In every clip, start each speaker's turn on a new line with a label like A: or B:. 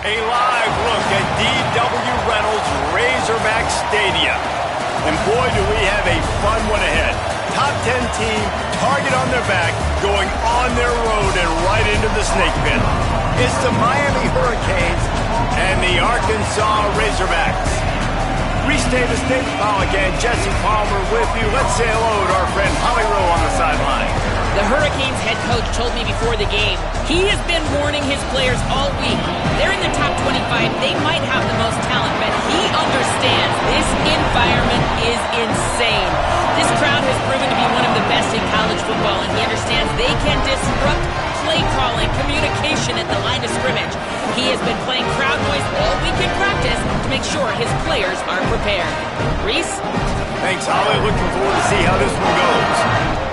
A: A live look at D.W. Reynolds Razorback Stadium. And boy, do we have a fun one ahead. Top 10 team, target on their back, going on their road and right into the snake pit. It's the Miami Hurricanes and the Arkansas Razorbacks. Reese Davis, David Pollack, and Jesse Palmer with you. Let's say hello to our friend Holly Rowe on the sideline.
B: The Hurricanes head coach told me before the game, he has been warning his players all week. They're in the top 25. They might have the most talent, but he understands this environment is insane. This crowd has proven to be one of the best in college football, and he understands they can disrupt play calling, communication at the line of scrimmage. He has been playing crowd noise all week in practice to make sure his players are prepared. Reese?
A: Thanks, Holly. Looking forward to see how this one goes.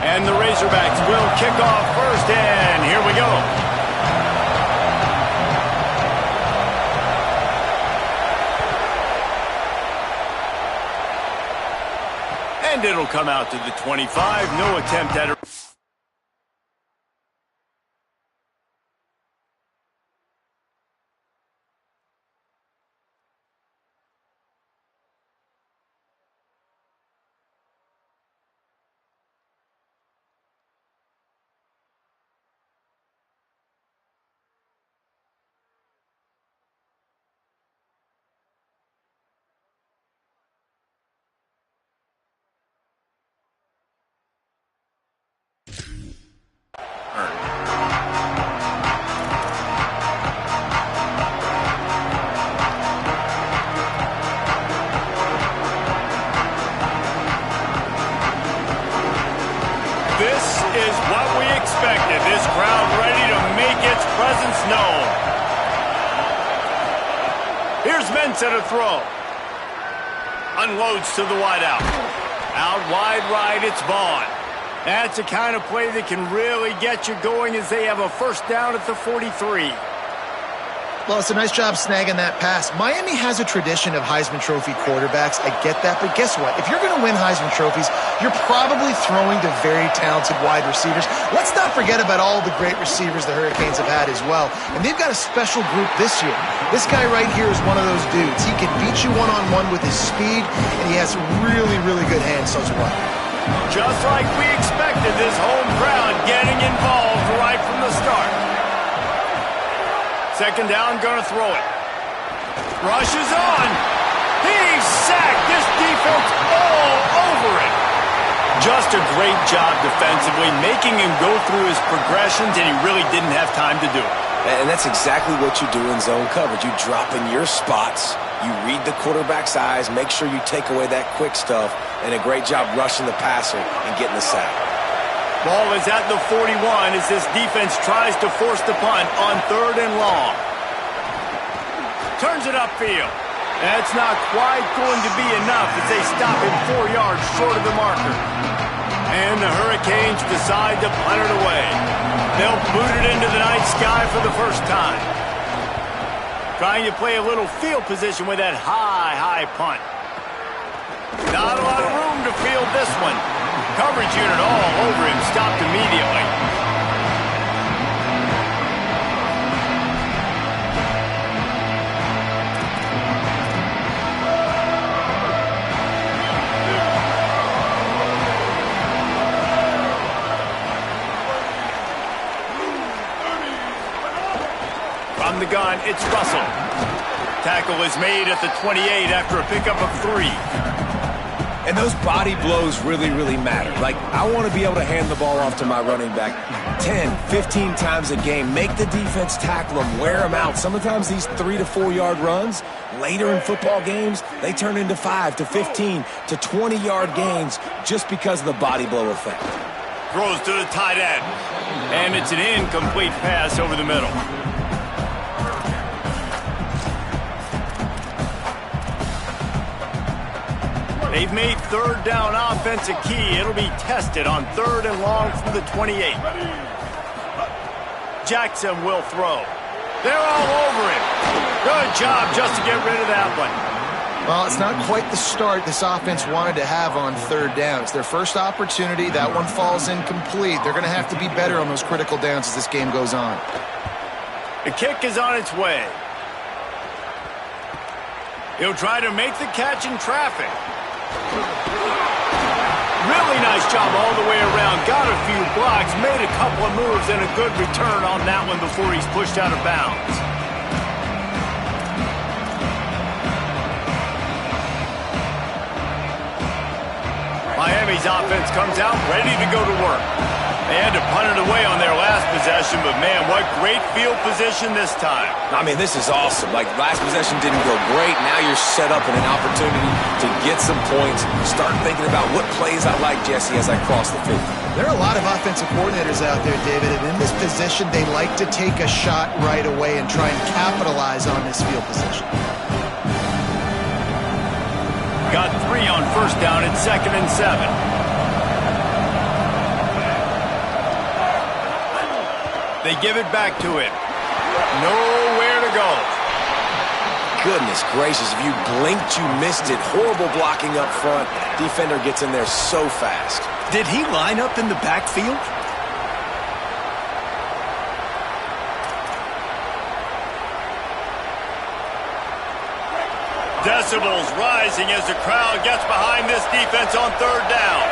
A: And the Razorbacks will kick off first, and here we go. And it'll come out to the 25. No attempt at it. This is what we expected. This crowd ready to make its presence known. Here's Mensah to throw. Unloads to the wideout. Out wide right, it's Vaughn. That's the kind of play that can really get you going as they have a first down at the 43.
C: Well, it's a nice job snagging that pass. Miami has a tradition of Heisman Trophy quarterbacks. I get that, but guess what? If you're going to win Heisman Trophies, you're probably throwing to very talented wide receivers. Let's not forget about all the great receivers the Hurricanes have had as well. And they've got a special group this year. This guy right here is one of those dudes. He can beat you one-on-one with his speed, and he has really, really good hands as well.
A: Just like we expected, this home crowd getting involved right from the start. Second down, gonna throw it. Rushes on. He's sacked. This defense all over it. Just a great job defensively, making him go through his progressions, and he really didn't have time to do it.
D: And that's exactly what you do in zone coverage. You drop in your spots, you read the quarterback's eyes, make sure you take away that quick stuff, and a great job rushing the passer and getting the sack.
A: Ball is at the 41 as this defense tries to force the punt on 3rd and long. Turns it upfield. That's not quite going to be enough as they stop him 4 yards short of the marker. And the Hurricanes decide to punt it away. They'll boot it into the night sky for the first time. Trying to play a little field position with that high punt. Not a lot of room to field this one. Coverage unit all over him, stopped immediately. From the gun, it's Russell. Tackle is made at the 28 after a pickup of 3.
D: And those body blows really, really matter. Like, I want to be able to hand the ball off to my running back 10, 15 times a game. Make the defense tackle them, wear them out. Sometimes these 3 to 4 yard runs, later in football games, they turn into 5 to 15 to 20 yard gains just because of the body blow effect.
A: Throws to the tight end. And it's an incomplete pass over the middle. They've made third down offense a key. It'll be tested on 3rd and long from the 28. Jackson will throw. They're all over him. Good job just to get rid of that one.
C: Well, it's not quite the start this offense wanted to have on 3rd down. It's their first opportunity. That one falls incomplete. They're going to have to be better on those critical downs as this game goes on.
A: The kick is on its way. He'll try to make the catch in traffic. Really nice job all the way around. Got a few blocks, made a couple of moves, and a good return on that one before he's pushed out of bounds. Miami's offense comes out ready to go to work. They had to punt it away on their last possession, but man, what great field position this time.
D: I mean, this is awesome. Like, last possession didn't go great. Now you're set up in an opportunity to get some points. Start thinking about what plays I like, Jesse, as I cross the 50.
C: There are a lot of offensive coordinators out there, David, and in this position, they like to take a shot right away and try and capitalize on this field position.
A: Got 3 on 1st down at 2nd and 7. They give it back to him. Nowhere to go.
D: Goodness gracious, if you blinked, you missed it. Horrible blocking up front. Defender gets in there so fast.
A: Did he line up in the backfield? Decibels rising as the crowd gets behind this defense on 3rd down.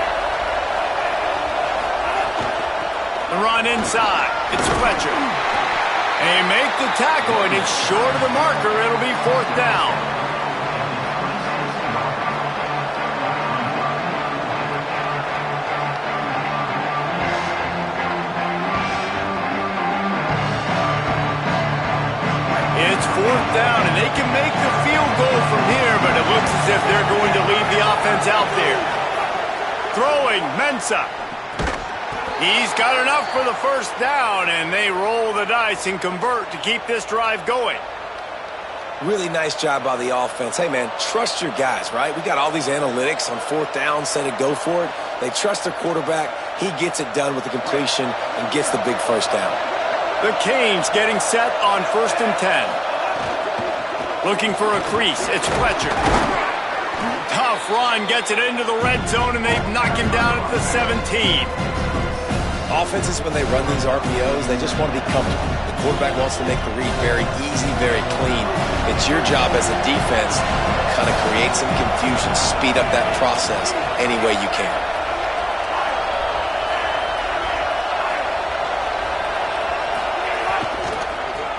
A: The run inside. It's Fletcher. They make the tackle, and it's short of the marker. It'll be 4th down. It's 4th down, and they can make the field goal from here, but it looks as if they're going to leave the offense out there. Throwing, Mensah. He's got enough for the 1st down, and they roll the dice and convert to keep this drive going.
D: Really nice job by the offense. Hey, man, trust your guys, right? We got all these analytics on 4th down, say to go for it. They trust their quarterback. He gets it done with the completion and gets the big 1st down.
A: The Canes getting set on 1st and 10. Looking for a crease. It's Fletcher. Tough run, gets it into the red zone, and they knock him down at the 17.
D: Offenses, when they run these RPOs, they just want to be comfortable. The quarterback wants to make the read very easy, very clean. It's your job as a defense to kind of create some confusion, speed up that process any way you can.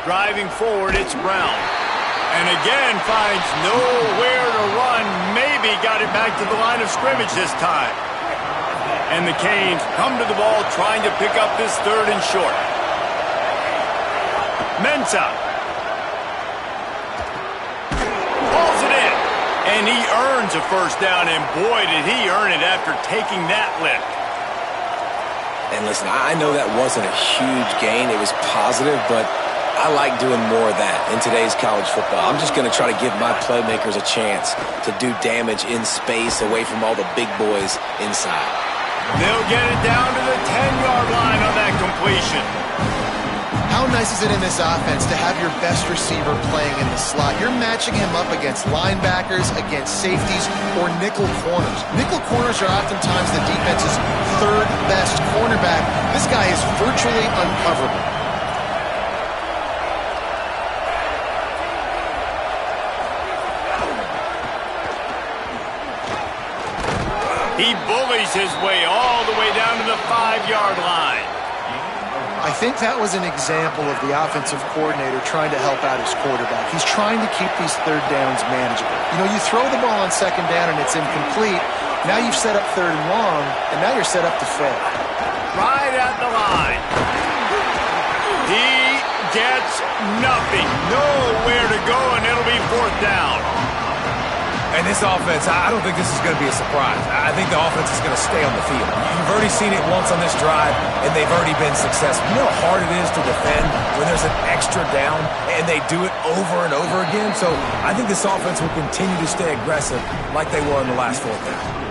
A: Driving forward, it's Brown. And again finds nowhere to run. Maybe got it back to the line of scrimmage this time. And the Canes come to the ball trying to pick up this 3rd and short. Mensah. Pulls it in. And he earns a 1st down. And boy, did he earn it after taking that lift.
D: And listen, I know that wasn't a huge gain. It was positive, but I like doing more of that in today's college football. I'm just going to try to give my playmakers a chance to do damage in space away from all the big boys inside.
A: They'll get it down to the 10-yard line on that completion.
C: How nice is it in this offense to have your best receiver playing in the slot? You're matching him up against linebackers, against safeties, or nickel corners. Nickel corners are oftentimes the defense's 3rd best cornerback. This guy is virtually uncoverable.
A: He bullies his way all the way down to the 5-yard line.
C: I think that was an example of the offensive coordinator trying to help out his quarterback. He's trying to keep these 3rd downs manageable. You know, you throw the ball on 2nd down and it's incomplete. Now you've set up 3rd and long, and now you're set up to fail.
A: Right at the line. He gets nothing. Nowhere to go, and it'll be 4th down.
D: And this offense, I don't think this is going to be a surprise. I think the offense is going to stay on the field. You've already seen it once on this drive, and they've already been successful. You know how hard it is to defend when there's an extra down, and they do it over and over again? So I think this offense will continue to stay aggressive like they were in the last fourth down.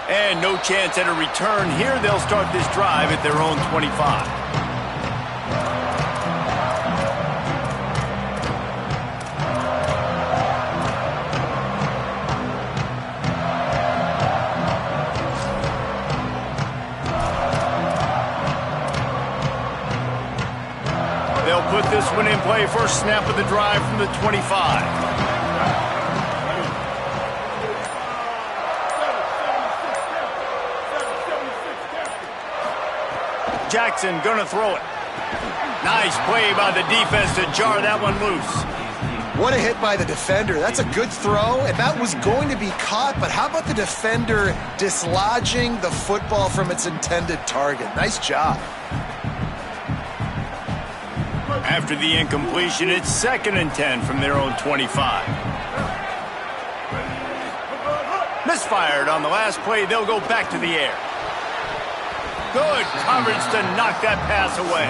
A: And no chance at a return here. They'll start this drive at their own 25. They'll put this one in play. First snap of the drive from the 25. Jackson gonna throw it. Nice play by the defense to jar that one loose.
C: What a hit by the defender. That's a good throw, and that was going to be caught, but how about the defender dislodging the football from its intended target? Nice job.
A: After the incompletion, it's 2nd and 10 from their own 25. Misfired on the last play. They'll go back to the air. Good coverage to knock that pass away.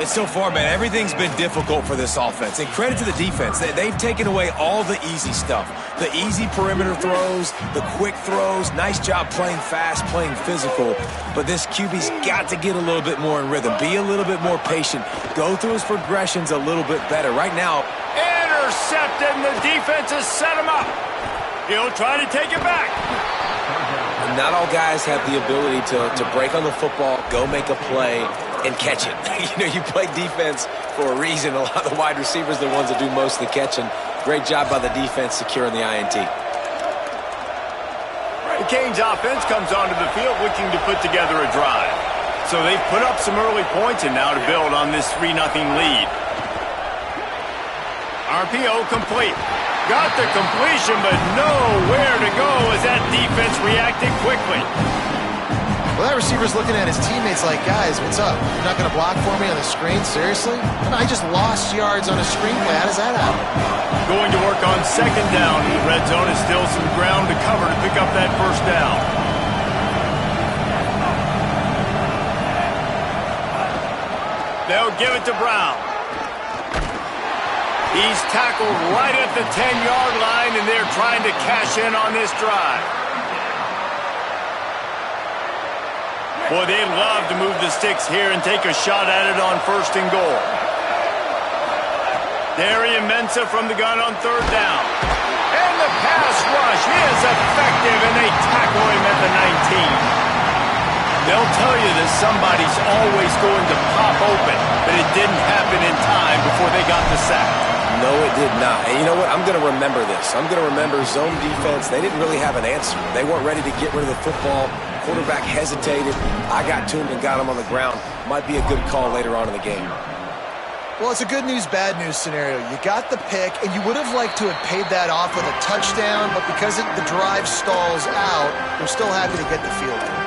D: And so far, man, everything's been difficult for this offense. And credit to the defense. They've taken away all the easy stuff. The easy perimeter throws, the quick throws. Nice job playing fast, playing physical. But this QB's got to get a little bit more in rhythm. Be a little bit more patient. Go through his progressions a little bit better. Right now,
A: intercepted, and the defense has set him up. He'll try to take it back.
D: Not all guys have the ability to break on the football, go make a play, and catch it. You know, you play defense for a reason. A lot of the wide receivers are the ones that do most of the catching. Great job by the defense securing the INT.
A: The Canes offense comes onto the field looking to put together a drive. So they've put up some early points and now to build on this 3-0 lead. RPO complete. Got the completion, but nowhere to go as that defense reacted quickly.
C: Well, that receiver's looking at his teammates like, guys, what's up? You're not going to block for me on the screen? Seriously? And I just lost yards on a screen play. How does that happen?
A: Going to work on 2nd down. The red zone is still some ground to cover to pick up that first down. They'll give it to Brown. He's tackled right at the 10-yard line, and they're trying to cash in on this drive. Boy, they'd love to move the sticks here and take a shot at it on 1st and goal. Darian Mensah from the gun on 3rd down. And the pass rush is effective, and they tackle him at the 19. They'll tell you that somebody's always going to pop open, but it didn't happen in time before they got the sack.
D: No, it did not. And you know what? I'm going to remember this. I'm going to remember zone defense. They didn't really have an answer. They weren't ready to get rid of the football. Quarterback hesitated. I got to him and got him on the ground. Might be a good call later on in the game.
C: Well, it's a good news, bad news scenario. You got the pick, and you would have liked to have paid that off with a touchdown, but because the drive stalls out, we're still happy to get the field goal.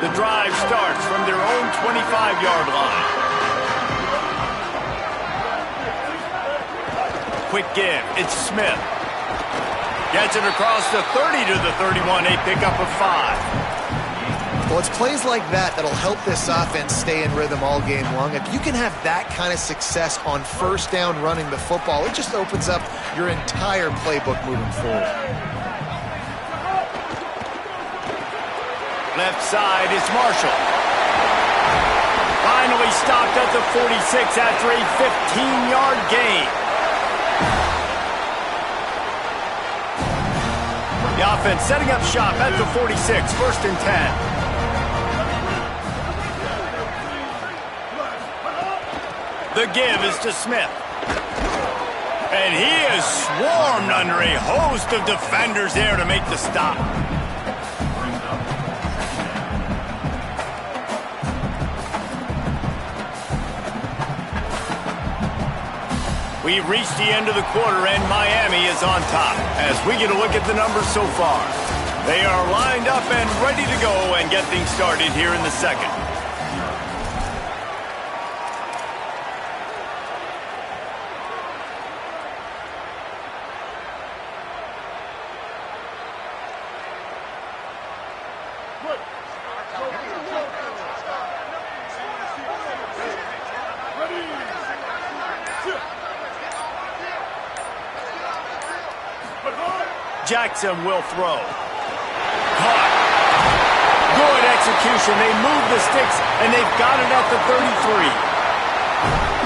A: The drive starts from their own 25-yard line. Quick give. It's Smith. Gets it across the 30 to the 31. A pickup of 5.
C: Well, it's plays like that that'll help this offense stay in rhythm all game long. If you can have that kind of success on 1st down running the football, it just opens up your entire playbook moving forward.
A: Left side is Marshall. Finally stopped at the 46 after a 15-yard gain. The offense setting up shop at the 46, 1st and 10. The give is to Smith. And he is swarmed under a host of defenders there to make the stop. We've reached the end of the quarter, and Miami is on top as we get a look at the numbers so far. They are lined up and ready to go and get things started here in the second. Jackson will throw. Caught. Good execution. They move the sticks, and they've got it at the 33.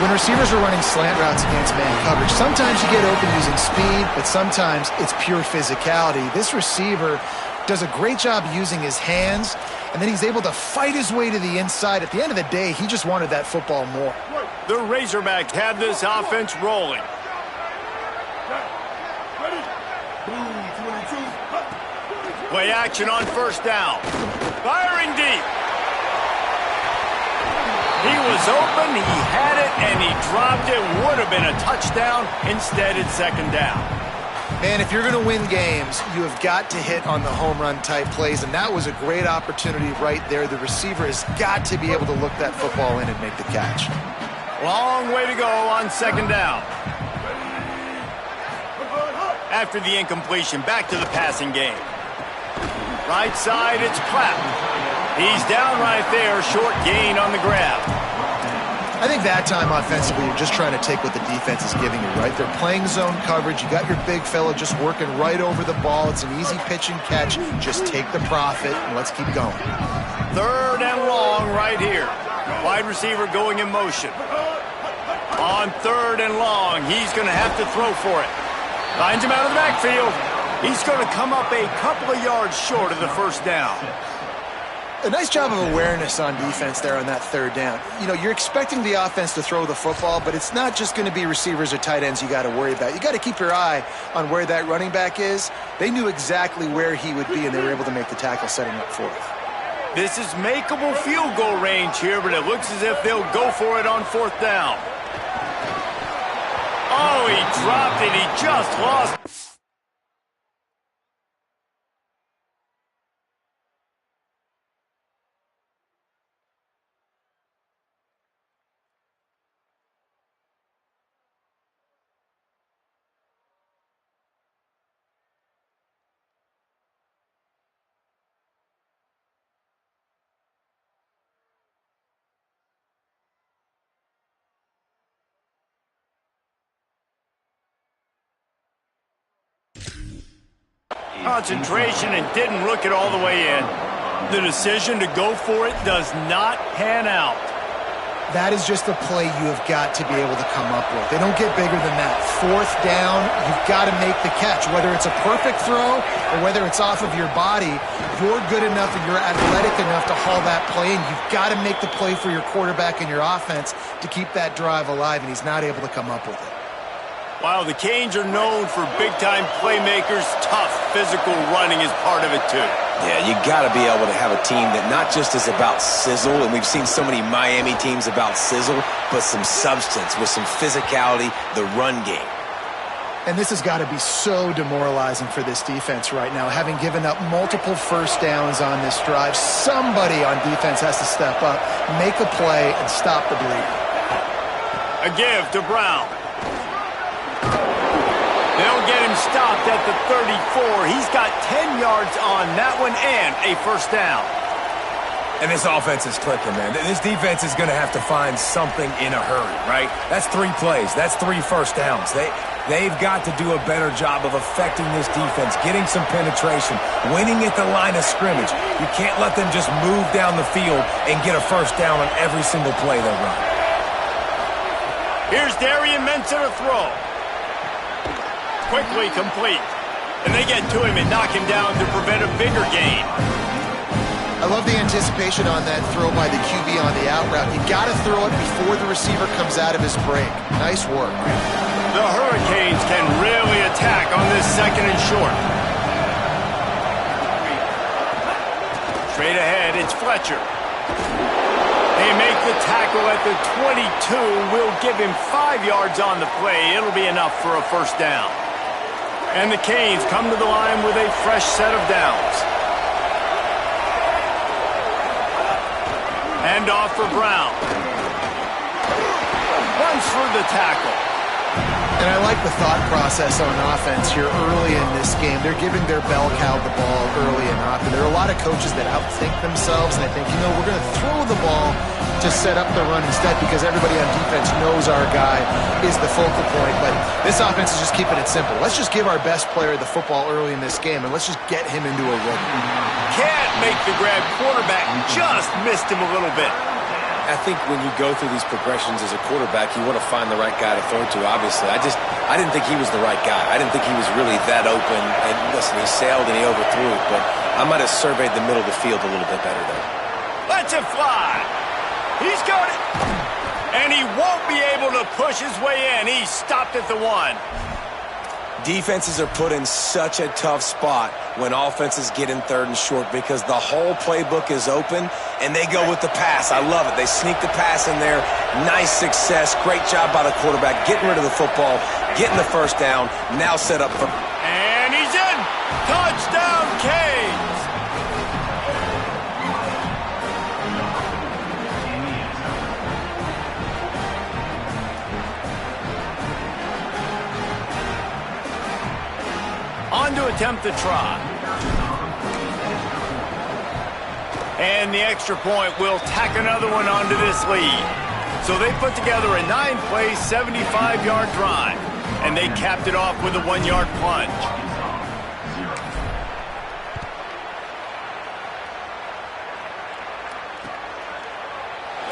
C: When receivers are running slant routes against man coverage, sometimes you get open using speed, but sometimes it's pure physicality. This receiver does a great job using his hands, and then he's able to fight his way to the inside. At the end of the day, he just wanted that football more.
A: The Razorbacks have this offense rolling. Play action on first down. Firing deep. He was open, he had it, and he dropped it. Would have been a touchdown. Instead, it's second down.
C: Man, if you're going to win games, you have got to hit on the home run type plays, and that was a great opportunity right there. The receiver has got to be able to look that football in and make the catch.
A: Long way to go on second down. After the incompletion, back to the passing game. Right side, it's Clapp. He's down right there, short gain on the grab.
C: I think that time offensively, you're just trying to take what the defense is giving you, right? They're playing zone coverage. You got your big fella just working right over the ball. It's an easy pitch and catch. Just take the profit, and let's keep going.
A: Third and long right here. Wide receiver going in motion. On third and long, he's going to have to throw for it. Finds him out of the backfield. He's going to come up a couple of yards short of the first down.
C: A nice job of awareness on defense there on that third down. You know, you're expecting the offense to throw the football, but it's not just going to be receivers or tight ends you got to worry about. You got to keep your eye on where that running back is. They knew exactly where he would be, and they were able to make the tackle setting up fourth.
A: This is makeable field goal range here, but it looks as if they'll go for it on fourth down. Oh, he dropped it. He just lost. Concentration and didn't look it all the way in. The decision to go for it does not pan out.
C: That is just a play you have got to be able to come up with. They don't get bigger than that. Fourth down, you've got to make the catch. Whether it's a perfect throw or whether it's off of your body, you're good enough and you're athletic enough to haul that play in. You've got to make the play for your quarterback and your offense to keep that drive alive, and he's not able to come up with it.
A: While the Canes are known for big-time playmakers, tough physical running is part of it too.
D: Yeah, you got to be able to have a team that not just is about sizzle, and we've seen so many Miami teams about sizzle, but some substance with some physicality, the run game.
C: And this has got to be so demoralizing for this defense right now. Having given up multiple first downs on this drive, somebody on defense has to step up, make a play, and stop the bleeding.
A: A give to Brown. They'll get him stopped at the 34. He's got 10 yards on that one and a first down.
D: And this offense is clicking, man. This defense is going to have to find something in a hurry, right? That's 3 plays. That's 3 first downs. They've got to do a better job of affecting this defense, getting some penetration, winning at the line of scrimmage. You can't let them just move down the field and get a first down on every single play they run.
A: Here's Darian Mensah to throw. Quickly complete. And they get to him and knock him down to prevent a bigger gain.
C: I love the anticipation on that throw by the QB on the out route. You got to throw it before the receiver comes out of his break. Nice work.
A: The Hurricanes can really attack on this second and short. Straight ahead, it's Fletcher. They make the tackle at the 22. Will give him 5 yards on the play. It'll be enough for a first down. And the Canes come to the line with a fresh set of downs. Hand off for Brown. Runs through the tackle.
C: And I like the thought process on offense here early in this game. They're giving their bell cow the ball early enough. And there are a lot of coaches that outthink themselves, and they think, you know, we're going to throw the ball to set up the run instead because everybody on defense knows our guy is the focal point. But this offense is just keeping it simple. Let's just give our best player the football early in this game, and let's just get him into a rhythm.
A: Can't make the grab. Quarterback just missed him a little bit.
D: I think when you go through these progressions as a quarterback, you want to find the right guy to throw to, obviously. I didn't think he was the right guy. I didn't think he was really that open. And listen, he sailed and he overthrew it, but I might have surveyed the middle of the field a little bit better there.
A: Let's it fly. He's got it. And he won't be able to push his way in. He stopped at the 1.
D: Defenses are put in such a tough spot when offenses get in 3rd and short because the whole playbook is open and they go with the pass. I love it. They sneak the pass in there. Nice success. Great job by the quarterback getting rid of the football, getting the first down, now set up for...
A: And he's in. Touchdown, Canes. On to attempt the try. And the extra point will tack another one onto this lead. So they put together a 9-play, 75-yard drive. And they capped it off with a 1-yard plunge.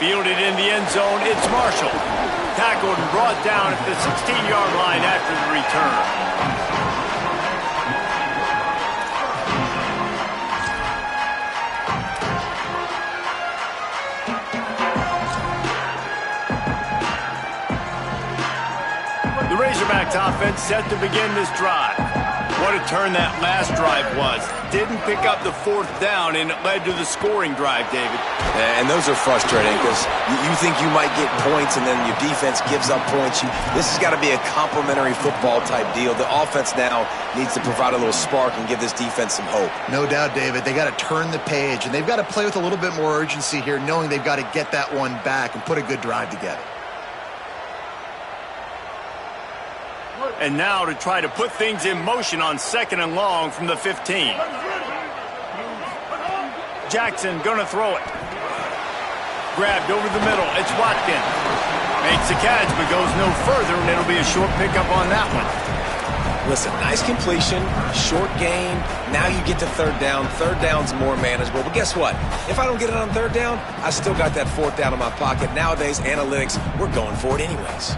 A: Fielded in the end zone, it's Marshall. Tackled and brought down at the 16-yard line after the return. Razorbacks offense set to begin this drive. What a turn that last drive was. Didn't pick up the 4th down, and it led to the scoring drive, David.
D: And those are frustrating because you think you might get points, and then your defense gives up points. This has got to be a complimentary football type deal. The offense now needs to provide a little spark and give this defense some hope.
C: No doubt, David. They got to turn the page, and they've got to play with a little bit more urgency here, knowing they've got to get that one back and put a good drive together.
A: And now to try to put things in motion on 2nd and long from the 15. Jackson gonna throw it. Grabbed over the middle. It's Watkins. Makes the catch but goes no further, and it'll be a short pickup on that one.
D: Listen, nice completion, short gain. Now you get to 3rd down. 3rd down's more manageable. But guess what? If I don't get it on 3rd down, I still got that 4th down in my pocket. Nowadays, analytics, we're going for it anyways.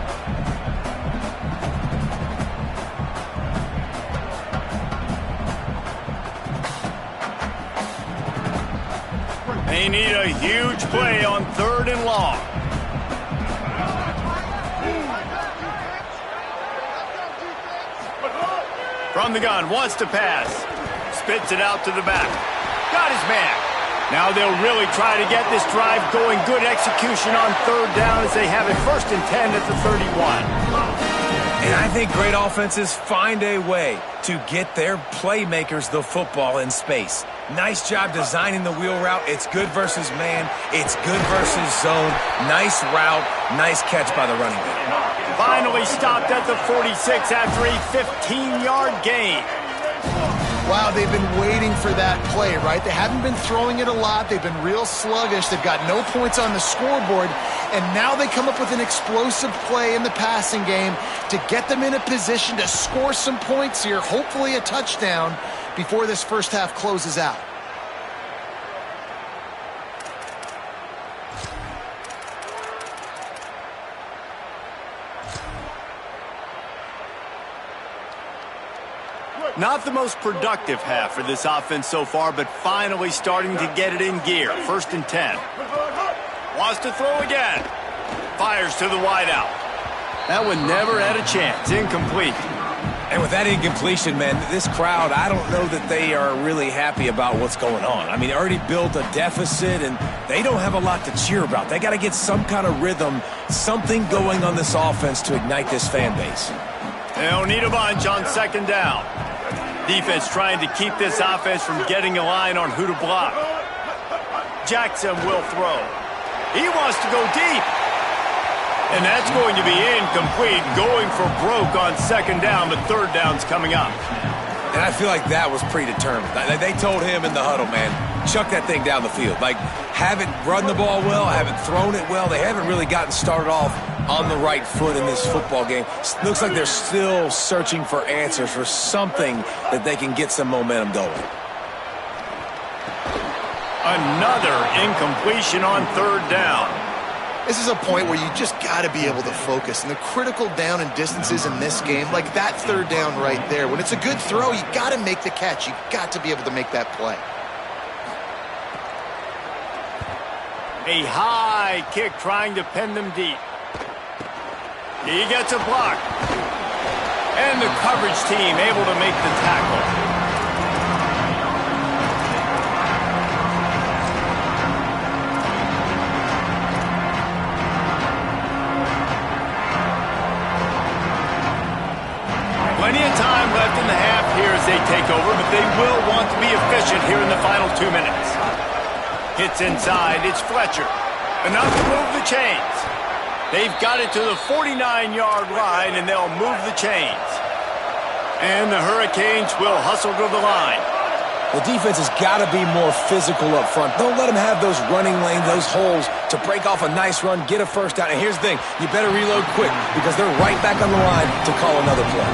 A: They need a huge play on 3rd and long. From the gun, wants to pass. Spits it out to the back. Got his man. Now they'll really try to get this drive going. Good execution on 3rd down as they have it 1st and 10 at the 31.
D: And I think great offenses find a way to get their playmakers the football in space. Nice job designing the wheel route. It's good versus man. It's good versus zone. Nice route. Nice catch by the running back.
A: Finally stopped at the 46 after a 15-yard gain.
C: Wow, they've been waiting for that play, right? They haven't been throwing it a lot. They've been real sluggish. They've got no points on the scoreboard. And now they come up with an explosive play in the passing game to get them in a position to score some points here, hopefully a touchdown, before this first half closes out.
A: Not the most productive half for this offense so far, but finally starting to get it in gear. 1st and 10. Wants to throw again. Fires to the wideout. That one never had a chance. Incomplete.
D: And with that incompletion, man, this crowd, I don't know that they are really happy about what's going on. I mean, they already built a deficit, and they don't have a lot to cheer about. They got to get some kind of rhythm, something going on this offense to ignite this fan base.
A: They'll need a bunch on second down. Defense trying to keep this offense from getting a line on who to block. Jackson will throw. He wants to go deep. And that's going to be incomplete, going for broke on second down, but third down's coming up.
D: And I feel like that was predetermined. They told him in the huddle, man, chuck that thing down the field. Like, haven't run the ball well, haven't thrown it well. They haven't really gotten started off on the right foot in this football game. Looks like they're still searching for answers, for something that they can get some momentum going.
A: Another incompletion on third down.
C: This is a point where you just got to be able to focus. And the critical down and distances in this game, like that third down right there, when it's a good throw, you got to make the catch. You got to be able to make that play.
A: A high kick trying to pin them deep. He gets a block. And the coverage team able to make the tackle. Plenty of time left in the half here as they take over, but they will want to be efficient here in the final 2 minutes. Hits inside, it's Fletcher. Enough to move the chains. They've got it to the 49-yard line, and they'll move the chains. And the Hurricanes will hustle to the line.
D: The defense has got to be more physical up front. Don't let them have those running lanes, those holes to break off a nice run, get a first down. And here's the thing, you better reload quick because they're right back on the line to call another play.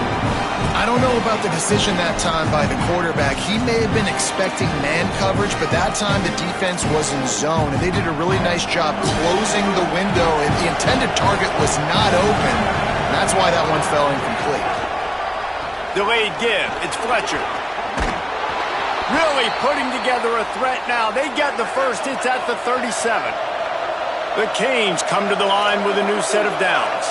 C: I don't know about the decision that time by the quarterback. He may have been expecting man coverage, but that time the defense was in zone, and they did a really nice job closing the window, and the intended target was not open. And that's why that one fell incomplete.
A: Delayed give. It's Fletcher. Really putting together a threat now. They get the first. It's at the 37. The Canes come to the line with a new set of downs.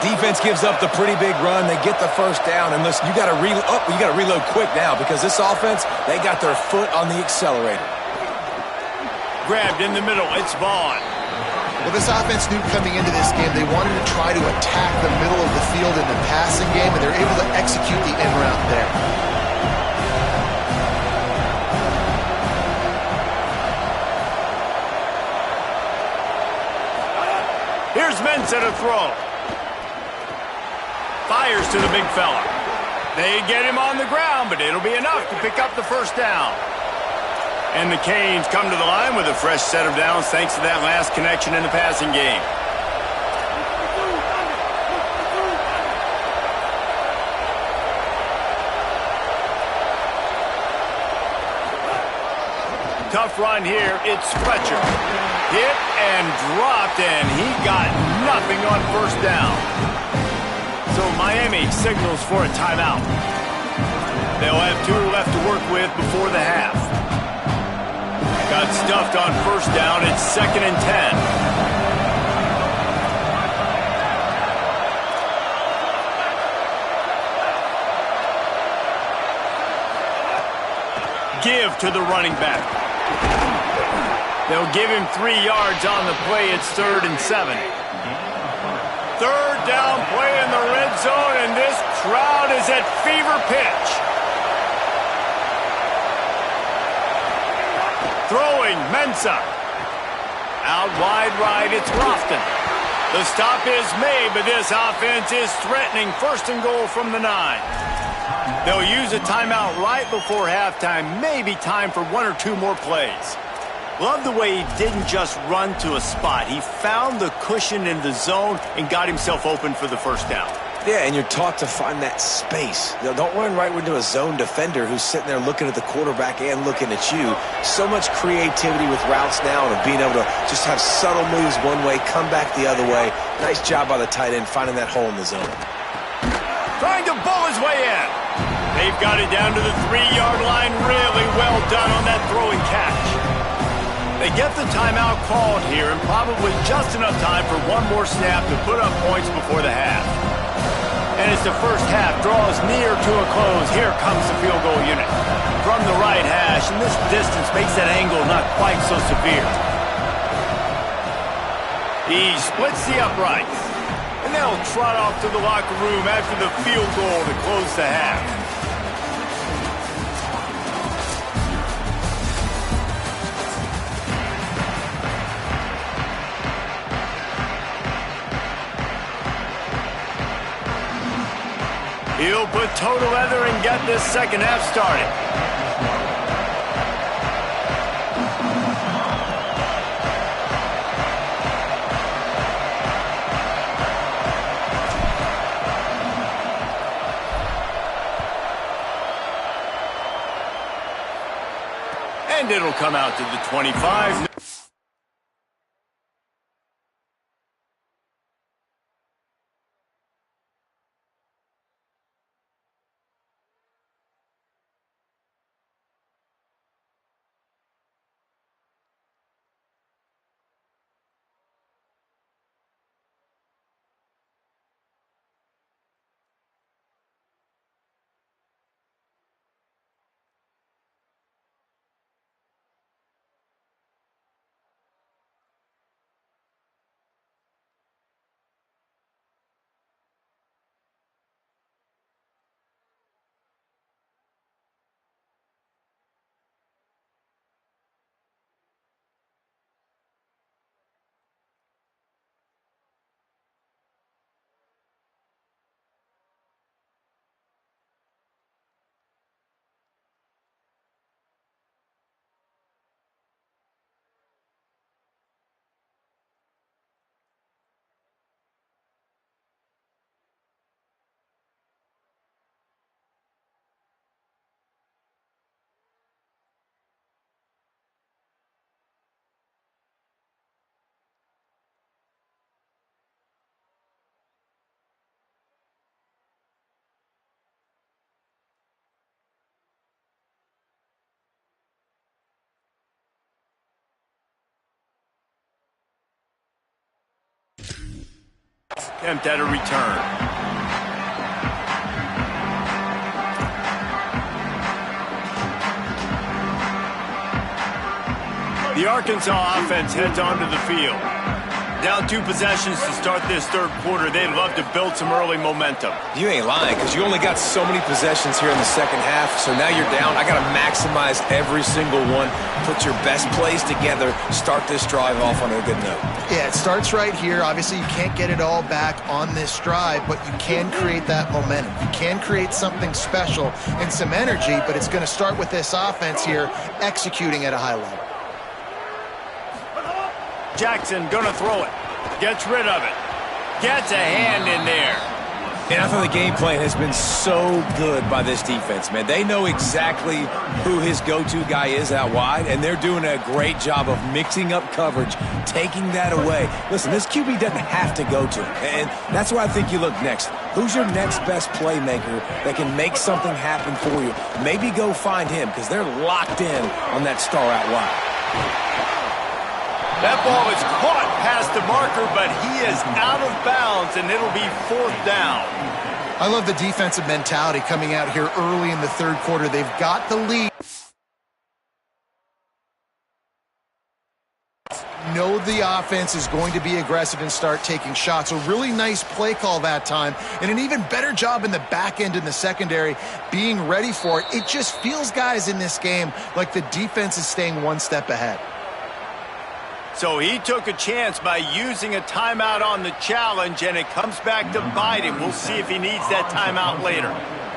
D: Defense gives up the pretty big run. They get the first down. And listen, you got to reload quick now because this offense, they got their foot on the accelerator.
A: Grabbed in the middle. It's Vaughn.
C: Well, this offense knew coming into this game they wanted to try to attack the middle of the field in the passing game, and they're able to execute the in route there.
A: Here's Mensah to throw. Fires to the big fella. They get him on the ground, but it'll be enough to pick up the first down. And the Canes come to the line with a fresh set of downs thanks to that last connection in the passing game. Tough run here. It's Fletcher. Hit and dropped, and he got nothing on first down. So Miami signals for a timeout. They'll have 2 left to work with before the half. Got stuffed on first down. It's 2nd and 10. Give to the running back. They'll give him 3 yards on the play. It's 3rd and 7. Third down play in the red zone, and this crowd is at fever pitch. Throwing, Mensah. Out wide right, it's Lofton. The stop is made, but this offense is threatening. 1st and goal from the 9. They'll use a timeout right before halftime. Maybe time for 1 or 2 more plays. Love the way he didn't just run to a spot. He found the cushion in the zone and got himself open for the first down.
D: Yeah, and you're taught to find that space. You know, don't run right into a zone defender who's sitting there looking at the quarterback and looking at you. So much creativity with routes now and being able to just have subtle moves one way, come back the other way. Nice job by the tight end finding that hole in the zone.
A: Trying to bull his way in. They've got it down to the 3-yard line. Really well done on that throwing catch. They get the timeout called here and probably just enough time for 1 more snap to put up points before the half. And as the first half draws near to a close, here comes the field goal unit. From the right hash, and this distance makes that angle not quite so severe. He splits the uprights. And they'll trot off to the locker room after the field goal to close the half. He'll put total leather and get this second half started. And it'll come out to the 25. Attempt at a return. The Arkansas offense heads onto the field. Down 2 possessions to start this third quarter. They'd love to build some early momentum.
D: You ain't lying, because you only got so many possessions here in the second half, so now you're down. I got to maximize every single one. Put your best plays together. Start this drive off on a good note.
C: Yeah, it starts right here. Obviously, you can't get it all back on this drive, but you can create that momentum. You can create something special and some energy, but it's going to start with this offense here executing at a high level.
A: Jackson gonna throw it. Gets rid of it. Gets a hand in there.
D: And I thought the game plan has been so good by this defense, man. They know exactly who his go-to guy is out wide, and they're doing a great job of mixing up coverage, taking that away. Listen, this QB doesn't have to go to him, and that's where I think you look next. Who's your next best playmaker that can make something happen for you? Maybe go find him, because they're locked in on that star out wide.
A: That ball is caught past the marker, but he is out of bounds, and it'll be 4th down.
C: I love the defensive mentality coming out here early in the third quarter. They've got the lead. Know the offense is going to be aggressive and start taking shots. A really nice play call that time, and an even better job in the back end in the secondary being ready for it. It just feels, guys, in this game like the defense is staying one step ahead.
A: So he took a chance by using a timeout on the challenge, and it comes back to bite him. We'll see if he needs that timeout later.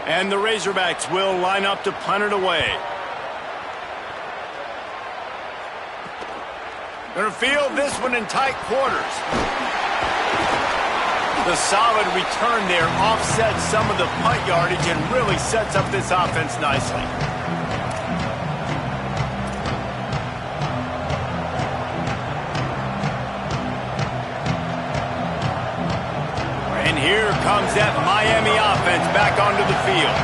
A: And the Razorbacks will line up to punt it away. Gonna field this one in tight quarters. The solid return there offsets some of the punt yardage and really sets up this offense nicely. And here comes that Miami offense back onto the field.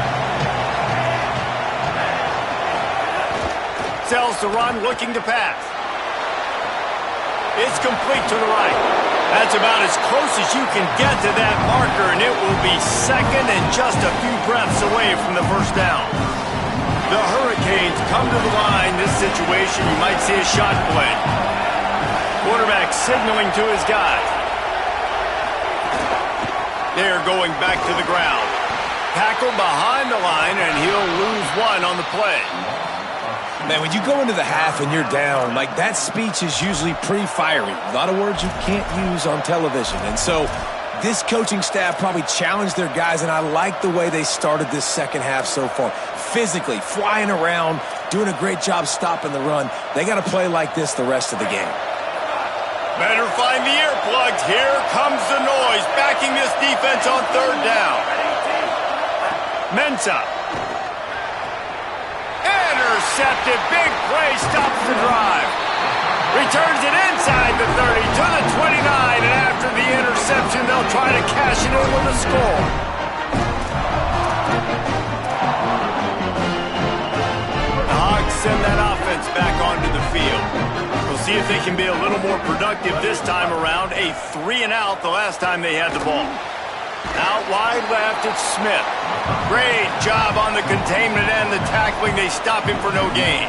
A: Sells the run, looking to pass. It's complete to the right. That's about as close as you can get to that marker, and it will be second and just a few breaths away from the first down. The Hurricanes come to the line. This situation, you might see a shot play. Quarterback signaling to his guys. They're going back to the ground. Tackle behind the line, and he'll lose one on the play.
D: Man, when you go into the half and you're down, like that speech is usually pretty fiery. A lot of words you can't use on television. And so this coaching staff probably challenged their guys, and I like the way they started this second half so far. Physically, flying around, doing a great job stopping the run. They got to play like this the rest of the game.
A: Better find the earplugs. Here comes the noise, backing this defense on third down. Mensah. Intercepted. Big play. Stops the drive. Returns it inside the 30 to the 29. And after the interception, they'll try to cash it in with a score. The Hawks send that offense back onto the field. We'll see if they can be a little more productive this time around. A 3-and-out the last time they had the ball. Out wide left, it's Smith. Great job on the containment and the tackling. They stop him for no gain.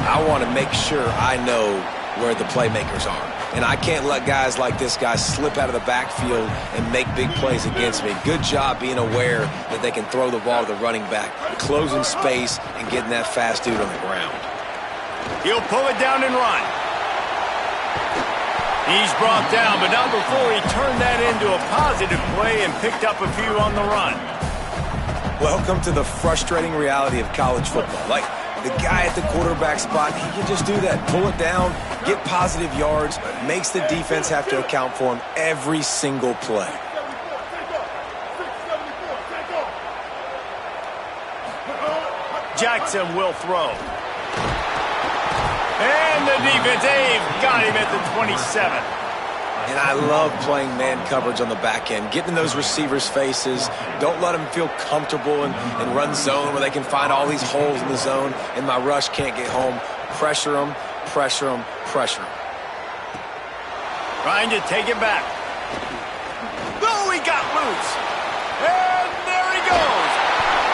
D: I want to make sure I know where the playmakers are. And I can't let guys like this guy slip out of the backfield and make big plays against me. Good job being aware that they can throw the ball to the running back, closing space and getting that fast dude on the ground.
A: He'll pull it down and run. He's brought down, but not before he turned that into a positive play and picked up a few on the run.
D: Welcome to the frustrating reality of college football. Like, the guy at the quarterback spot, he can just do that. Pull it down, get positive yards, makes the defense have to account for him every single play.
A: Jackson will throw. And the defense, they've got him at the 27.
D: And I love playing man coverage on the back end, getting in those receivers' faces. Don't let them feel comfortable and run zone where they can find all these holes in the zone and my rush can't get home. Pressure them, pressure them, pressure them.
A: Trying to take it back. Oh, he got loose. And there he goes.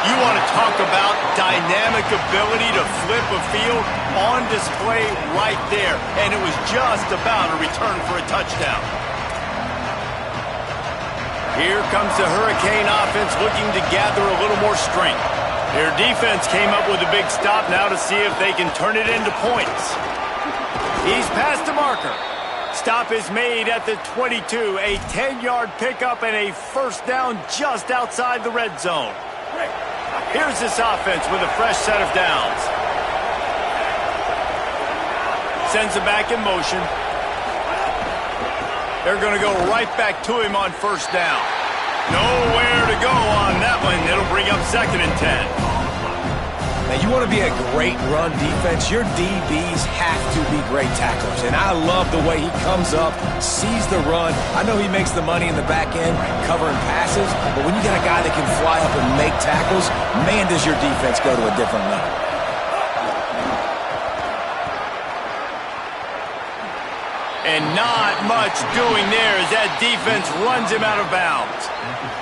A: You want to talk about dynamic ability to flip a field on display right there. And it was just about a return for a touchdown. Here comes the Hurricane offense looking to gather a little more strength. Their defense came up with a big stop now to see if they can turn it into points. He's past the marker. Stop is made at the 22. A 10-yard pickup and a first down just outside the red zone. Here's this offense with a fresh set of downs. Sends it back in motion. They're going to go right back to him on first down. Nowhere to go on that one. It'll bring up 2nd and 10.
D: Now, you want to be a great run defense, your DBs have to be great tacklers. And I love the way he comes up, sees the run. I know he makes the money in the back end covering passes, but when you got a guy that can fly up and make tackles, man, does your defense go to a different level.
A: And not much doing there as that defense runs him out of bounds.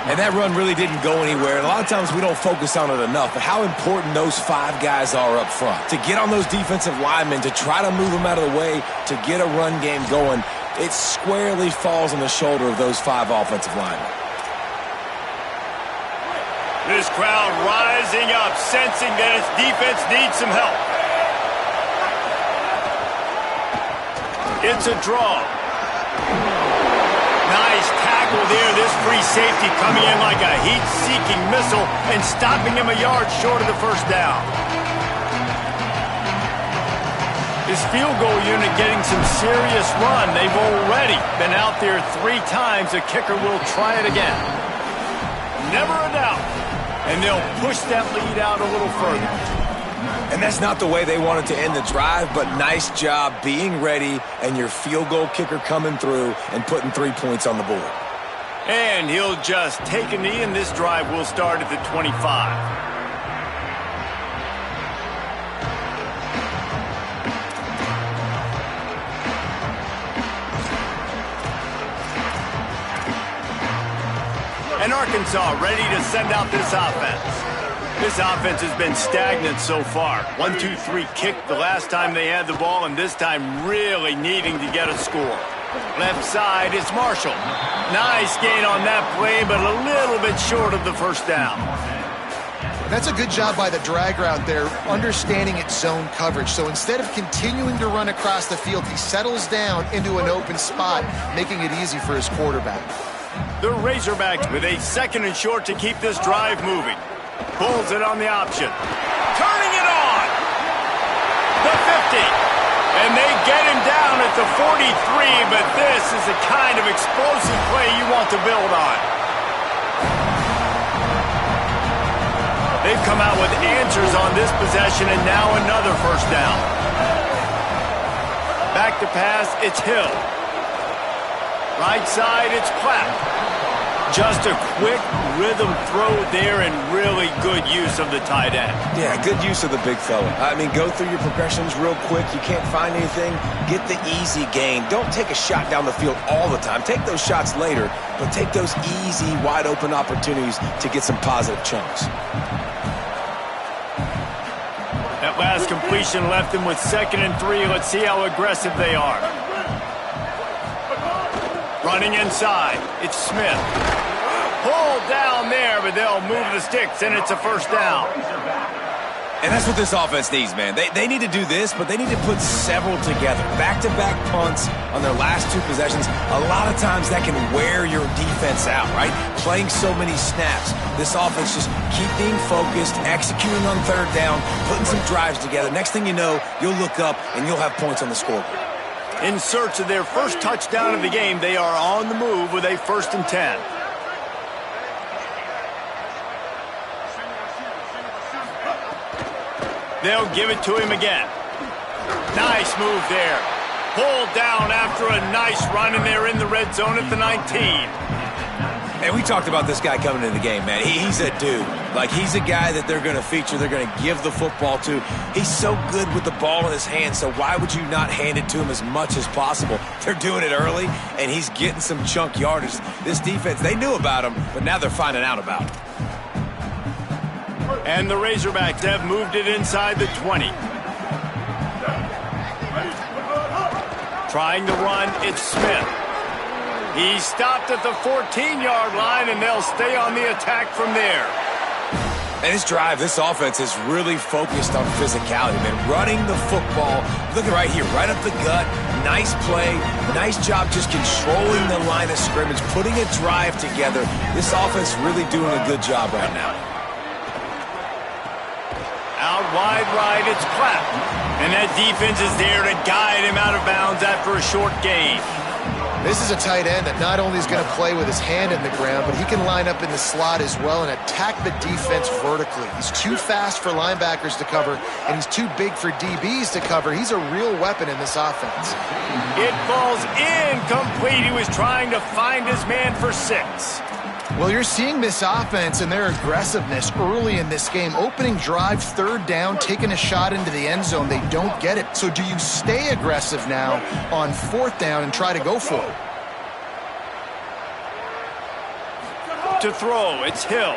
D: And that run really didn't go anywhere. And a lot of times we don't focus on it enough, but how important those 5 guys are up front. To get on those defensive linemen, to try to move them out of the way, to get a run game going, it squarely falls on the shoulder of those 5 offensive linemen.
A: This crowd rising up, sensing that its defense needs some help. It's a draw. Nice tackle there. This free safety coming in like a heat-seeking missile and stopping him a yard short of the first down. This field goal unit getting some serious run. They've already been out there 3 times. The kicker will try it again. Never a doubt. And they'll push that lead out a little further.
D: And that's not the way they wanted to end the drive, but nice job being ready and your field goal kicker coming through and putting 3 points on the board.
A: And he'll just take a knee, and this drive will start at the 25. And Arkansas ready to send out this offense. This offense has been stagnant so far. 1-2-3 kick the last time they had the ball, and this time really needing to get a score. Left side is Marshall. Nice gain on that play, but a little bit short of the first down.
C: That's a good job by the drag route there, understanding its zone coverage. So instead of continuing to run across the field, he settles down into an open spot, making it easy for his quarterback.
A: The Razorbacks with a 2nd and short to keep this drive moving. Pulls it on the option. Turning it on! The 50. And they get him down at the 43, but this is the kind of explosive play you want to build on. They've come out with answers on this possession, and now another first down. Back to pass, it's Hill. Right side, it's Platt. Just a quick rhythm throw there and really good use of the tight end.
D: Yeah, good use of the big fella. I mean, go through your progressions real quick. You can't find anything. Get the easy gain. Don't take a shot down the field all the time. Take those shots later, but take those easy, wide-open opportunities to get some positive chunks.
A: That last completion left them with 2nd and 3. Let's see how aggressive they are. Running inside, it's Smith. Pulled down there, but they'll move the sticks, and it's a first down.
D: And that's what this offense needs, man. They need to do this, but they need to put several together. Back-to-back punts on their last 2 possessions. A lot of times that can wear your defense out, right? Playing so many snaps. This offense just keep being focused, executing on 3rd down, putting some drives together. Next thing you know, you'll look up and you'll have points on the scoreboard.
A: In search of their first touchdown of the game, they are on the move with a 1st and 10. They'll give it to him again. Nice move there. Pulled down after a nice run, and they're in the red zone at the 19.
D: And we talked about this guy coming into the game, man. He's a dude. Like, he's a guy that they're going to feature, they're going to give the football to. He's so good with the ball in his hand, so why would you not hand it to him as much as possible? They're doing it early, and he's getting some chunk yardage. This defense, they knew about him, but now they're finding out about him.
A: And the Razorbacks have moved it inside the 20. Trying to run, it's Smith. He stopped at the 14-yard line, and they'll stay on the attack from there.
D: And this drive, this offense is really focused on physicality, man. Running the football. Look at right here, right up the gut. Nice play. Nice job just controlling the line of scrimmage, putting a drive together. This offense really doing a good job right now.
A: Out wide right, it's Platt. And that defense is there to guide him out of bounds after a short gain.
C: This is a tight end that not only is going to play with his hand in the ground, but he can line up in the slot as well and attack the defense vertically. He's too fast for linebackers to cover, and he's too big for DBs to cover. He's a real weapon in this offense.
A: It falls incomplete. He was trying to find his man for 6.
C: Well, you're seeing this offense and their aggressiveness early in this game. Opening drive, 3rd down, taking a shot into the end zone. They don't get it. So do you stay aggressive now on 4th down and try to go for it?
A: To throw, it's Hill.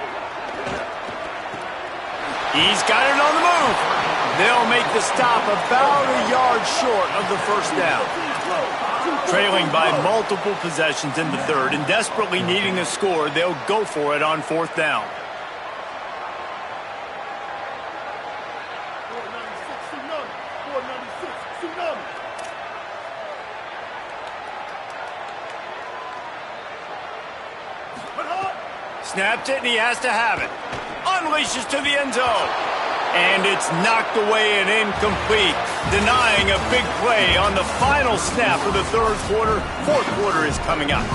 A: He's got it on the move. They'll make the stop about a yard short of the first down. Trailing by multiple possessions in the 3rd and desperately needing a score, they'll go for it on 4th down. Snapped it, and he has to have it. Unleashes to the end zone. And it's knocked away and incomplete, denying a big play on the final snap of the 3rd quarter. 4th quarter is coming up.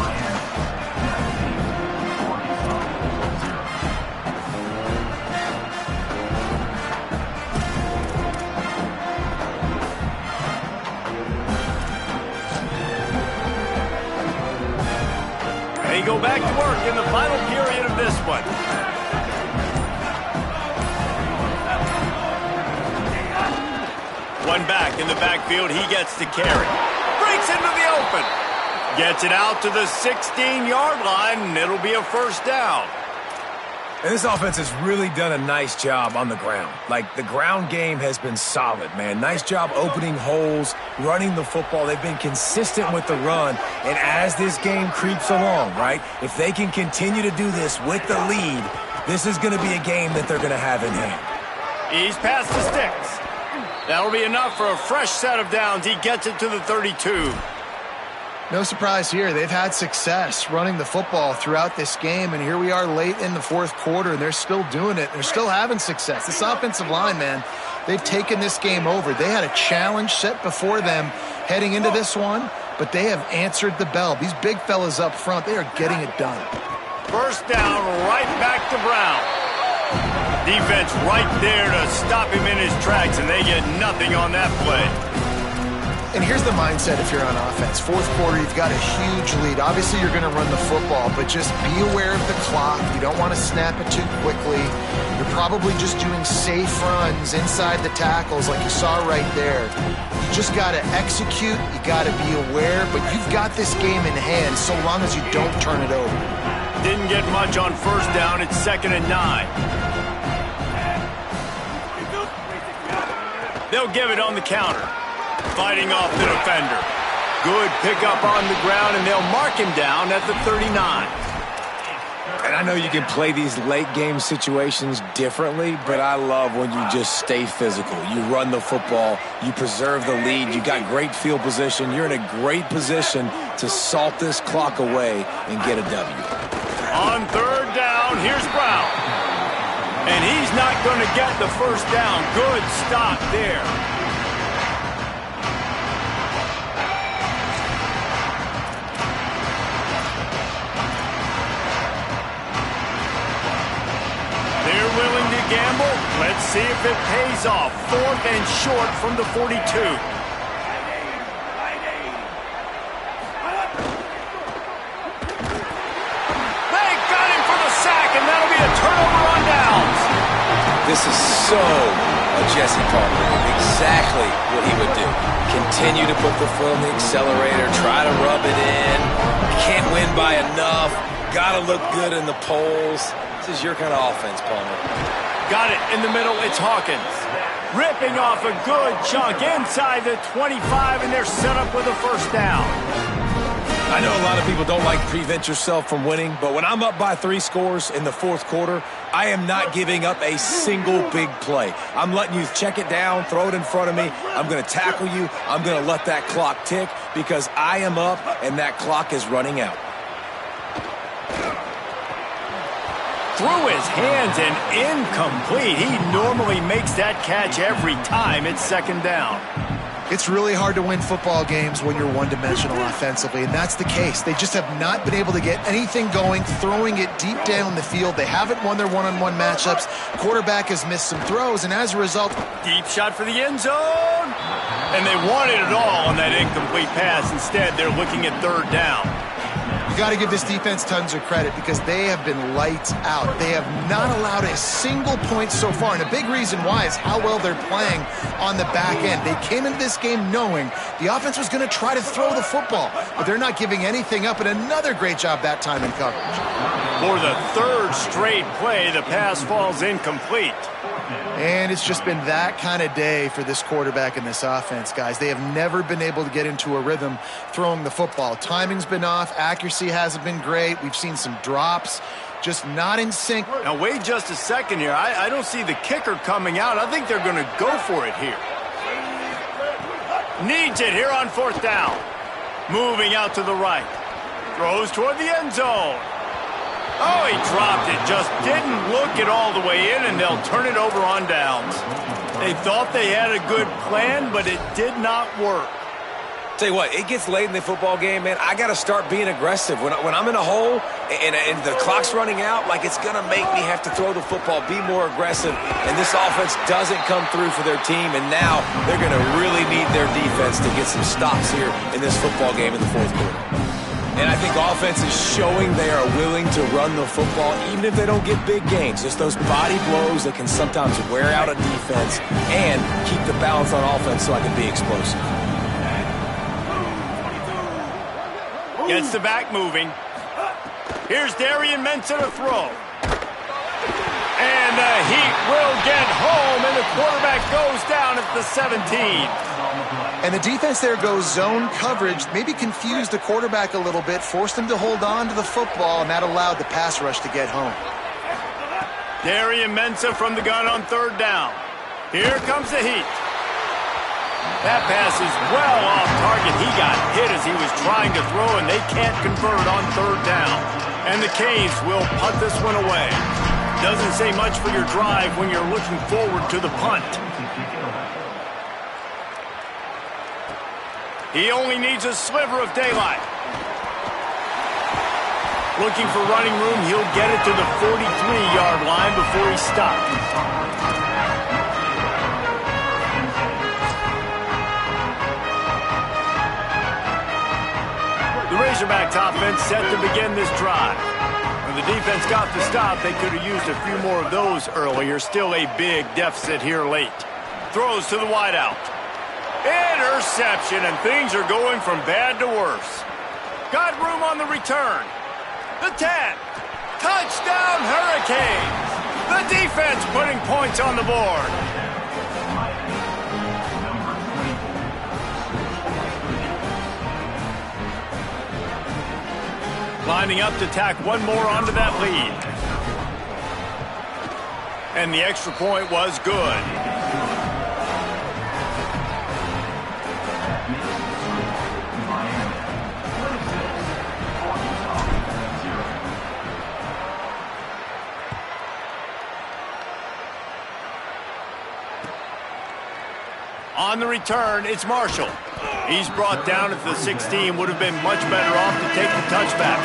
A: They go back to work in the final period of this one. One back in the backfield, he gets to carry. Breaks into the open. Gets it out to the 16-yard line, and it'll be a first down.
D: And this offense has really done a nice job on the ground. Like, the ground game has been solid, man. Nice job opening holes, running the football. They've been consistent with the run. And as this game creeps along, right, if they can continue to do this with the lead, this is going to be a game that they're going to have in hand.
A: He's past the sticks. That'll be enough for a fresh set of downs. He gets it to the 32.
C: No surprise here. They've had success running the football throughout this game, and here we are late in the fourth quarter, and they're still doing it. They're still having success. This offensive line, man, they've taken this game over. They had a challenge set before them heading into this one, but they have answered the bell. These big fellas up front, they are getting it done.
A: First down, right back to Brown. Defense right there to stop him in his tracks, and they get nothing on that play.
C: And here's the mindset if you're on offense. Fourth quarter, you've got a huge lead. Obviously, you're going to run the football, but just be aware of the clock. You don't want to snap it too quickly. You're probably just doing safe runs inside the tackles like you saw right there. You just got to execute. You got to be aware, but you've got this game in hand so long as you don't turn it over.
A: Didn't get much on first down. It's 2nd and 9. They'll give it on the counter. Fighting off the defender. Good pickup on the ground, and they'll mark him down at the 39.
D: And I know you can play these late game situations differently, but I love when you just stay physical. You run the football, you preserve the lead, you got great field position, you're in a great position to salt this clock away and get a W.
A: On third down, here's Brown. And he's not going to get the first down. Good stop there. Willing to gamble. Let's see if it pays off. 4th and short from the 42. They got him for the sack, and that'll be a turnover on downs.
E: This is so a Jesse Palmer. Exactly what he would do. Continue to put the foot on the accelerator, try to rub it in. Can't win by enough. Got to look good in the polls. This is your kind of offense, Palmer.
A: Got it in the middle. It's Hawkins. Ripping off a good chunk inside the 25, and they're set up with a first down.
D: I know a lot of people don't like prevent yourself from winning, but when I'm up by 3 scores in the fourth quarter, I am not giving up a single big play. I'm letting you check it down, throw it in front of me. I'm going to tackle you. I'm going to let that clock tick because I am up and that clock is running out.
A: Through his hands and incomplete. He normally makes that catch every time. It's 2nd down.
C: It's really hard to win football games when you're one-dimensional offensively, and that's the case. They just have not been able to get anything going, throwing it deep down the field. They haven't won their one-on-one matchups. Quarterback has missed some throws, and as a result...
A: Deep shot for the end zone. And they wanted it all on that incomplete pass. Instead, they're looking at 3rd down.
C: You got to give this defense tons of credit because they have been lights out. They have not allowed a single point so far, and a big reason why is how well they're playing on the back end. They came into this game knowing the offense was going to try to throw the football, but they're not giving anything up, and another great job that time in coverage.
A: For the 3rd straight play, the pass falls incomplete.
C: And it's just been that kind of day for this quarterback and this offense, guys. They have never been able to get into a rhythm throwing the football. Timing's been off. Accuracy hasn't been great. We've seen some drops. Just not in sync.
A: Now, wait just a second here. I don't see the kicker coming out. I think they're going to go for it here. Needs it here on 4th down. Moving out to the right. Throws toward the end zone. Oh, he dropped it. Just didn't look it all the way in, and they'll turn it over on downs. They thought they had a good plan, but it did not work.
E: Tell you what, it gets late in the football game, man. I got to start being aggressive. When I'm in a hole and the clock's running out, like it's going to make me have to throw the football, be more aggressive. And this offense doesn't come through for their team, and now they're going to really need their defense to get some stops here in this football game in the fourth quarter.
D: And I think offense is showing they are willing to run the football, even if they don't get big gains. Just those body blows that can sometimes wear out a defense and keep the balance on offense so I can be explosive.
A: Gets the back moving. Here's Darian Mensah to throw. And the Heat will get home, and the quarterback goes down at the 17.
C: And the defense there goes zone coverage, maybe confused the quarterback a little bit, forced him to hold on to the football, and that allowed the pass rush to get home.
A: Darian Mensah from the gun on third down. Here comes the Heat. That pass is well off target. He got hit as he was trying to throw, and they can't convert on third down. And the Canes will punt this one away. Doesn't say much for your drive when you're looking forward to the punt. He only needs a sliver of daylight. Looking for running room, he'll get it to the 43-yard line before he stops. The Razorbacks offense set to begin this drive. When the defense got the stop, they could have used a few more of those earlier. Still a big deficit here late. Throws to the wideout. Interception, and things are going from bad to worse. Got room on the return. The 10. Touchdown Hurricanes. The defense putting points on the board. Lining up to tack one more onto that lead. And the extra point was good. On the return, it's Marshall. He's brought down at the 16. Would have been much better off to take the touchback.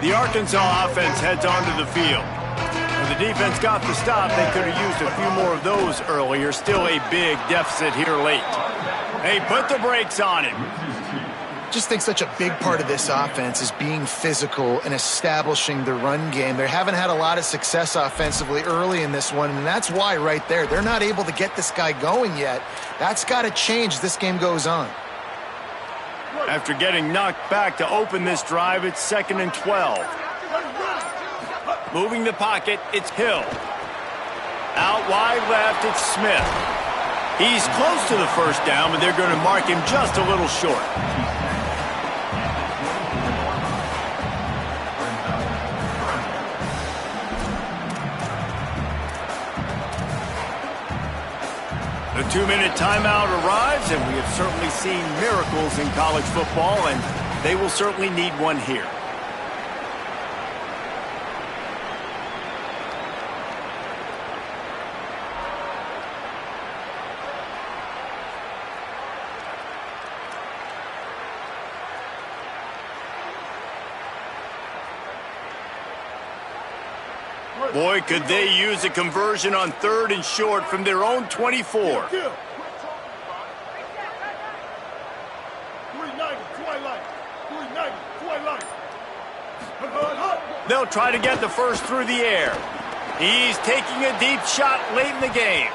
A: The Arkansas offense heads onto the field. When the defense got the stop, they could have used a few more of those earlier. Still a big deficit here late. They put the brakes on him.
C: Just think such a big part of this offense is being physical and establishing the run game. They haven't had a lot of success offensively early in this one, and that's why right there, they're not able to get this guy going yet. That's got to change as this game goes on.
A: After getting knocked back to open this drive, it's 2nd and 12. Moving the pocket, it's Hill. Out wide left, it's Smith. He's close to the first down, but they're going to mark him just a little short. The 2-minute timeout arrives, and we have certainly seen miracles in college football, and they will certainly need one here. Boy, could they use a conversion on 3rd and short from their own 24. They'll try to get the first through the air. He's taking a deep shot late in the game.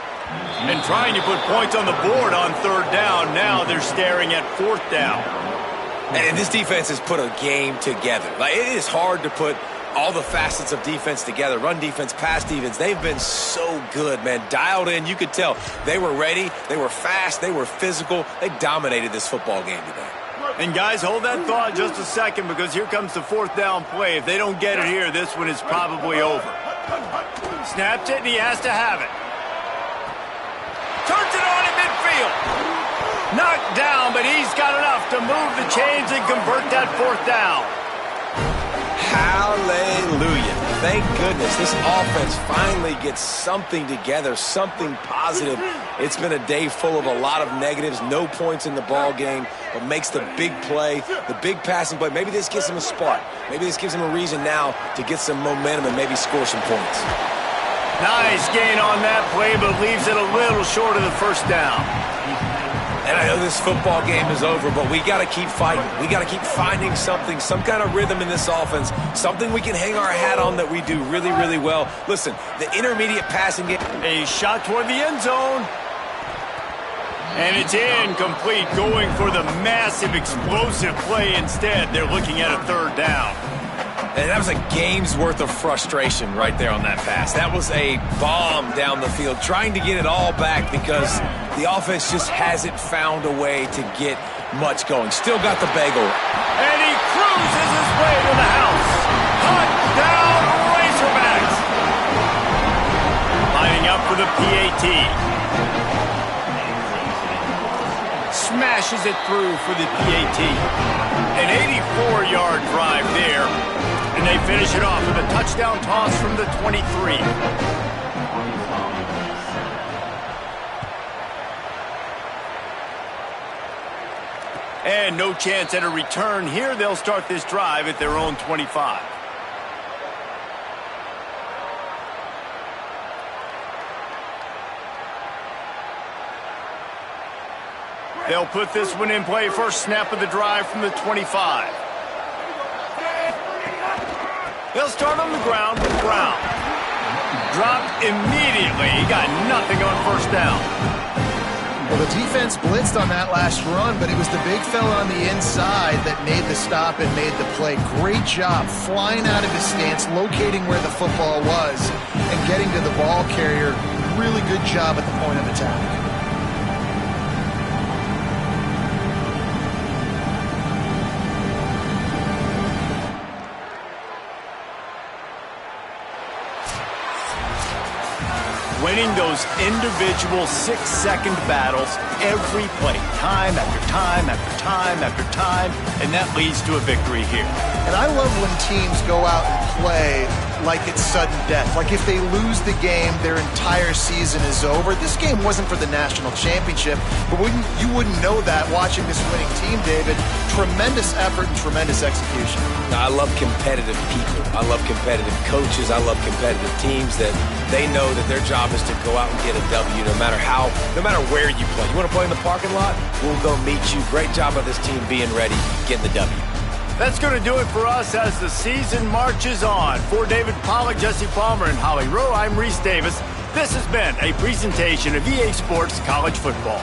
A: And trying to put points on the board on 3rd down. Now they're staring at 4th down.
E: And this defense has put a game together. Like, it is hard to put all the facets of defense together. Run defense, pass defense. They've been so good, man. Dialed in. You could tell they were ready. They were fast. They were physical. They dominated this football game today.
A: And guys, hold that thought just a second, because here comes the 4th down play. If they don't get it here, this one is probably over. Snaps it, and he has to have it. Turns it on in midfield. Knocked down, but he's got enough to move the chains and convert that 4th down.
E: Hallelujah. Thank goodness this offense finally gets something together, something positive. It's been a day full of a lot of negatives, no points in the ball game, but makes the big play, the big passing play. Maybe this gives him a spark. Maybe this gives him a reason now to get some momentum and maybe score some points.
A: Nice gain on that play, but leaves it a little short of the first down.
E: And I know this football game is over, but we got to keep fighting. We got to keep finding something, some kind of rhythm in this offense, something we can hang our hat on that we do really, really well. Listen, the intermediate passing game.
A: A shot toward the end zone. And it's incomplete, going for the massive, explosive play instead. They're looking at a third down.
E: And that was a game's worth of frustration right there on that pass. That was a bomb down the field, trying to get it all back because the offense just hasn't found a way to get much going. Still got the bagel.
A: And he cruises his way to the house. Touchdown, Razorbacks. Lining up for the PAT. Smashes it through for the PAT. An 84-yard drive there. And they finish it off with a touchdown toss from the 23. And no chance at a return here. They'll start this drive at their own 25. They'll put this one in play. First snap of the drive from the 25. They'll start on the ground with Brown. Dropped immediately. He got nothing on first down.
C: Well, the defense blitzed on that last run, but it was the big fella on the inside that made the stop and made the play. Great job flying out of his stance, locating where the football was, and getting to the ball carrier. Really good job at the point of attack.
A: Winning those individual 6-second battles every play, time after time after time after time, and that leads to a victory here.
C: And I love when teams go out and play like it's sudden death. Like if they lose the game, their entire season is over. This game wasn't for the national championship, but you wouldn't know that watching this winning team, David. Tremendous effort and tremendous execution.
E: I love competitive people. I love competitive coaches. I love competitive teams that they know that their job is to go out and get a W no matter where you play. You want to play in the parking lot? We'll go meet you. Great job by this team being ready, getting the W.
A: That's going to do it for us as the season marches on. For David Pollack, Jesse Palmer, and Holly Rowe, I'm Reese Davis. This has been a presentation of EA Sports College Football.